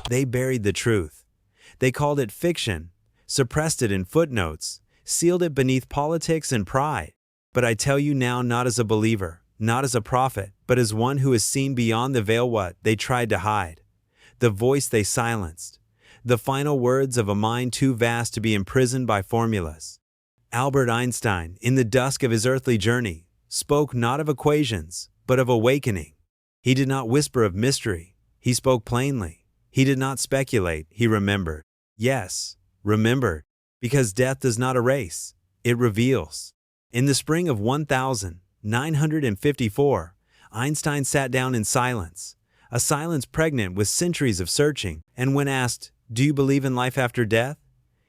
They buried the truth. They called it fiction, suppressed it in footnotes, sealed it beneath politics and pride. But I tell you now, not as a believer, not as a prophet, but as one who has seen beyond the veil what they tried to hide, the voice they silenced, the final words of a mind too vast to be imprisoned by formulas. Albert Einstein, in the dusk of his earthly journey, spoke not of equations, but of awakening. He did not whisper of mystery, he spoke plainly. He did not speculate, he remembered. Yes, remembered, because death does not erase, it reveals. In the spring of 1954, Einstein sat down in silence, a silence pregnant with centuries of searching, and when asked, "Do you believe in life after death?"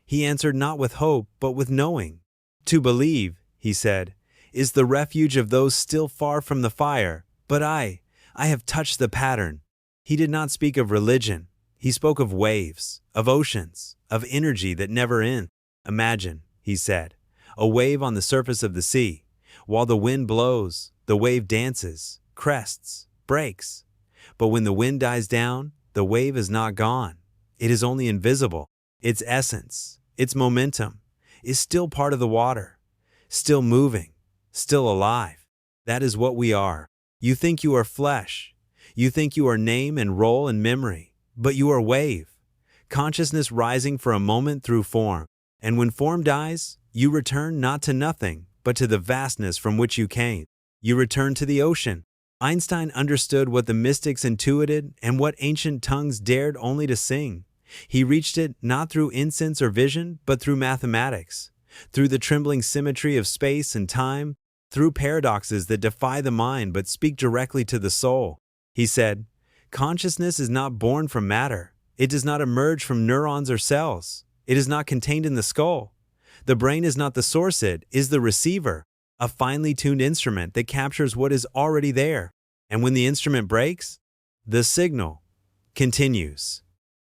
he answered not with hope, but with knowing. "To believe," he said, "is the refuge of those still far from the fire, but I have touched the pattern." He did not speak of religion. He spoke of waves, of oceans, of energy that never end. "Imagine," he said, "a wave on the surface of the sea. While the wind blows, the wave dances, crests, breaks. But when the wind dies down, the wave is not gone. It is only invisible. Its essence, its momentum, is still part of the water, still moving, still alive. That is what we are. You think you are flesh. You think you are name and role and memory. But you are wave, consciousness rising for a moment through form. And when form dies, you return not to nothing, but to the vastness from which you came. You return to the ocean." Einstein understood what the mystics intuited and what ancient tongues dared only to sing. He reached it not through incense or vision, but through mathematics, through the trembling symmetry of space and time, through paradoxes that defy the mind but speak directly to the soul. He said, "Consciousness is not born from matter. It does not emerge from neurons or cells. It is not contained in the skull. The brain is not the source, it is the receiver, a finely tuned instrument that captures what is already there. And when the instrument breaks, the signal continues.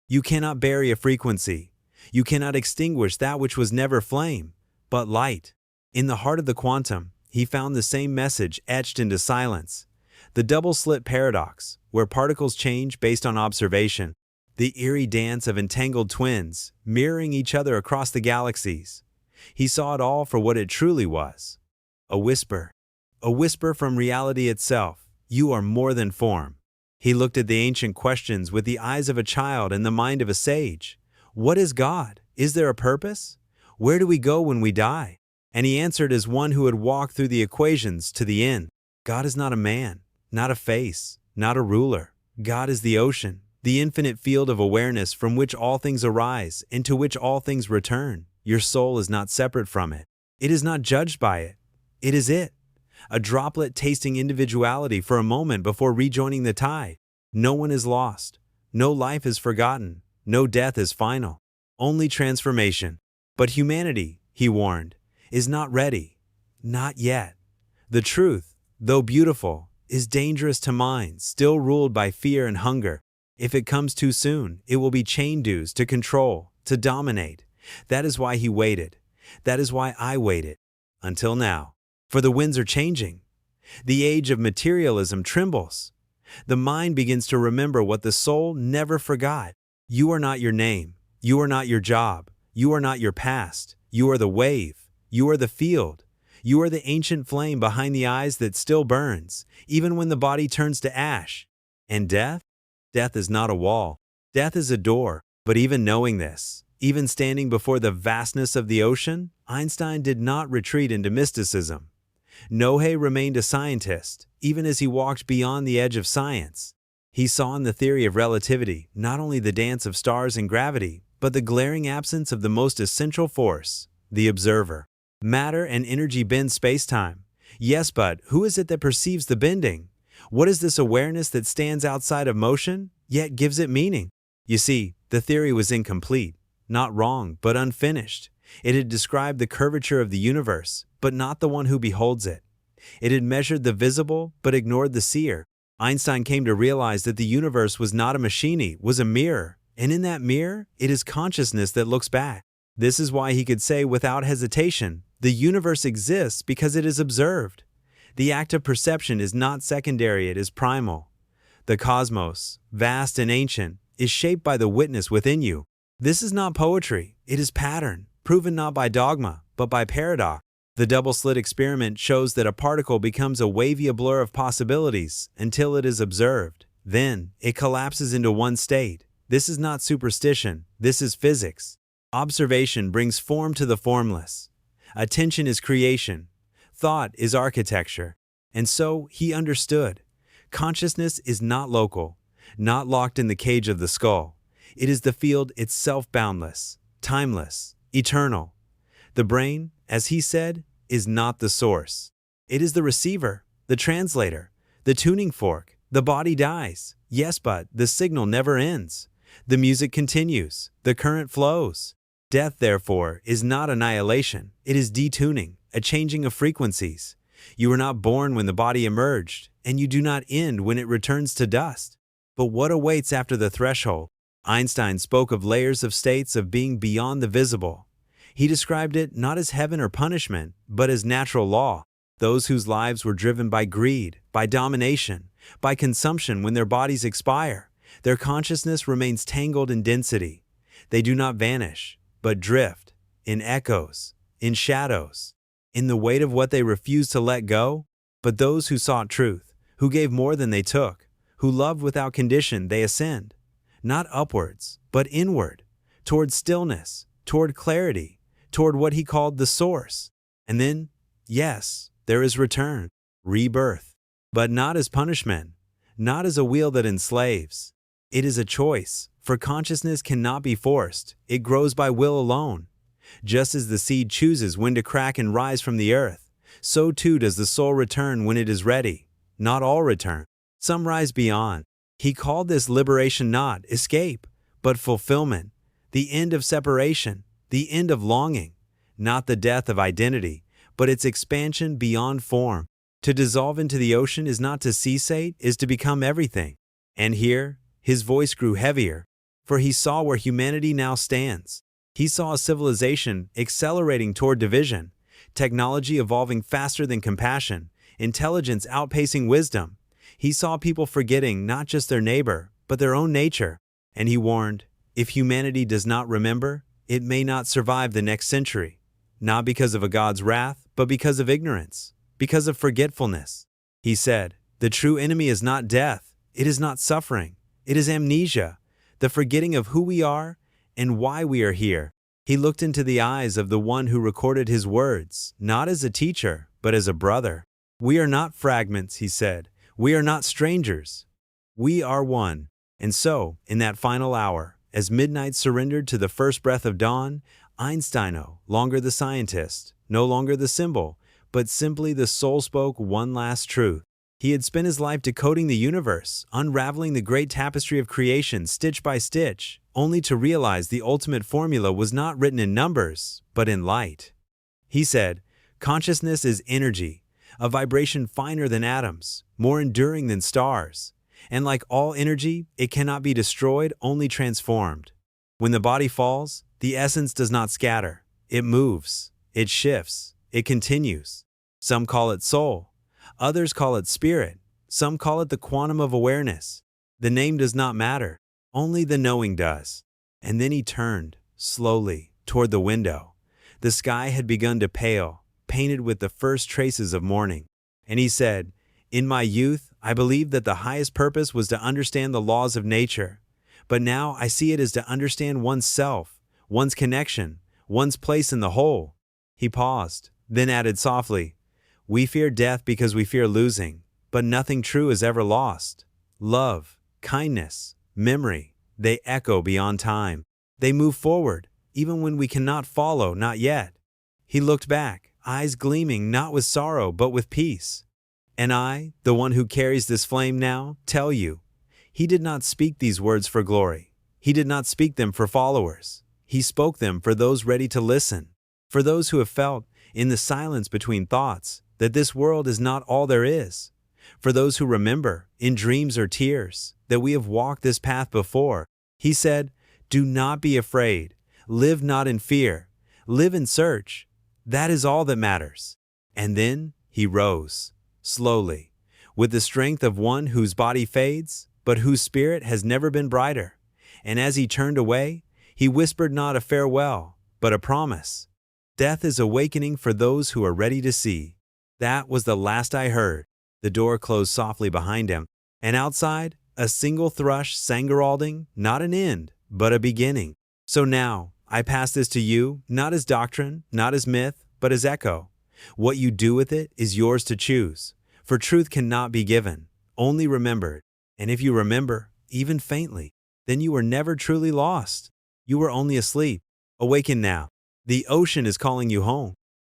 You cannot bury a frequency. You cannot extinguish that which was never flame, but light." In the heart of the quantum, he found the same message etched into silence. The double-slit paradox, where particles change based on observation. The eerie dance of entangled twins, mirroring each other across the galaxies. He saw it all for what it truly was. A whisper from reality itself. You are more than form. He looked at the ancient questions with the eyes of a child and the mind of a sage. What is God? Is there a purpose? Where do we go when we die? And he answered as one who had walked through the equations to the end. God is not a man, not a face, not a ruler. God is the ocean, the infinite field of awareness from which all things arise and to which all things return. Your soul is not separate from it. It is not judged by it. It is it. A droplet tasting individuality for a moment before rejoining the tide. No one is lost. No life is forgotten. No death is final. Only transformation. But humanity, he warned, is not ready. Not yet. The truth, though beautiful, is dangerous to minds still ruled by fear and hunger. If it comes too soon, it will be chain dues to control, to dominate. That is why he waited. That is why I waited. Until now. For the winds are changing. The age of materialism trembles. The mind begins to remember what the soul never forgot. You are not your name. You are not your job. You are not your past. You are the wave. You are the field. You are the ancient flame behind the eyes that still burns, even when the body turns to ash. And death? Death is not a wall. Death is a door. But even knowing this, even standing before the vastness of the ocean, Einstein did not retreat into mysticism. Nohe remained a scientist, even as he walked beyond the edge of science. He saw in the theory of relativity not only the dance of stars and gravity, but the glaring absence of the most essential force, the observer. Matter and energy bend space-time. Yes, but who is it that perceives the bending? What is this awareness that stands outside of motion, yet gives it meaning? You see, the theory was incomplete, not wrong, but unfinished. It had described the curvature of the universe, but not the one who beholds it. It had measured the visible, but ignored the seer. Einstein came to realize that the universe was not a machine, it was a mirror, and in that mirror, it is consciousness that looks back. This is why he could say without hesitation, the universe exists because it is observed. The act of perception is not secondary, it is primal. The cosmos, vast and ancient, is shaped by the witness within you. This is not poetry, it is pattern, proven not by dogma, but by paradox. The double-slit experiment shows that a particle becomes a wavy blur of possibilities until it is observed. Then, it collapses into one state. This is not superstition, this is physics. Observation brings form to the formless. Attention is creation. Thought is architecture. And so, he understood. Consciousness is not local, not locked in the cage of the skull. It is the field itself, boundless, timeless, eternal. The brain, as he said, is not the source. It is the receiver, the translator, the tuning fork. The body dies, yes, but the signal never ends. The music continues, the current flows. Death, therefore, is not annihilation, it is detuning, a changing of frequencies. You were not born when the body emerged, and you do not end when it returns to dust. But what awaits after the threshold? Einstein spoke of layers of states of being beyond the visible. He described it not as heaven or punishment, but as natural law. Those whose lives were driven by greed, by domination, by consumption when their bodies expire, their consciousness remains tangled in density. They do not vanish, but drift, in echoes, in shadows, in the weight of what they refuse to let go. But those who sought truth, who gave more than they took, who loved without condition, they ascend, not upwards, but inward, toward stillness, toward clarity, toward what he called the source. And then, yes, there is return, rebirth, but not as punishment, not as a wheel that enslaves. It is a choice, for consciousness cannot be forced, it grows by will alone. Just as the seed chooses when to crack and rise from the earth, so too does the soul return when it is ready. Not all return. Some rise beyond. He called this liberation, not escape, but fulfillment, the end of separation, the end of longing, not the death of identity, but its expansion beyond form. To dissolve into the ocean is not to cessate, is to become everything. And here, his voice grew heavier, for he saw where humanity now stands. He saw a civilization accelerating toward division, technology evolving faster than compassion, intelligence outpacing wisdom. He saw people forgetting not just their neighbor, but their own nature. And he warned, if humanity does not remember, it may not survive the next century. Not because of a God's wrath, but because of ignorance, because of forgetfulness. He said, the true enemy is not death, it is not suffering, it is amnesia, the forgetting of who we are and why we are here. He looked into the eyes of the one who recorded his words, not as a teacher, but as a brother. We are not fragments, he said. We are not strangers. We are one. And so, in that final hour, as midnight surrendered to the first breath of dawn, Einstein, no longer the scientist, no longer the symbol, but simply the soul, spoke one last truth. He had spent his life decoding the universe, unraveling the great tapestry of creation stitch by stitch, only to realize the ultimate formula was not written in numbers, but in light. He said, consciousness is energy, a vibration finer than atoms, more enduring than stars. And like all energy, it cannot be destroyed, only transformed. When the body falls, the essence does not scatter. It moves, it shifts, it continues. Some call it soul. Others call it spirit. Some call it the quantum of awareness. The name does not matter. Only the knowing does. And then he turned, slowly, toward the window. The sky had begun to pale, painted with the first traces of morning. And he said, in my youth, I believed that the highest purpose was to understand the laws of nature. But now I see it as to understand oneself, one's connection, one's place in the whole. He paused, then added softly, we fear death because we fear losing, but nothing true is ever lost. Love, kindness, memory, they echo beyond time. They move forward, even when we cannot follow, not yet. He looked back, eyes gleaming not with sorrow but with peace. And I, the one who carries this flame now, tell you, he did not speak these words for glory. He did not speak them for followers. He spoke them for those ready to listen, for those who have felt, in the silence between thoughts, that this world is not all there is, for those who remember, in dreams or tears, that we have walked this path before. He said, do not be afraid, live not in fear, live in search. That is all that matters. And then he rose, slowly, with the strength of one whose body fades, but whose spirit has never been brighter. And as he turned away, he whispered not a farewell, but a promise. Death is awakening for those who are ready to see. That was the last I heard. The door closed softly behind him, and outside, a single thrush sang heralding, not an end, but a beginning. So now, I pass this to you, not as doctrine, not as myth, but as echo. What you do with it is yours to choose, for truth cannot be given, only remembered. And if you remember, even faintly, then you were never truly lost. You were only asleep. Awaken now. The ocean is calling you home.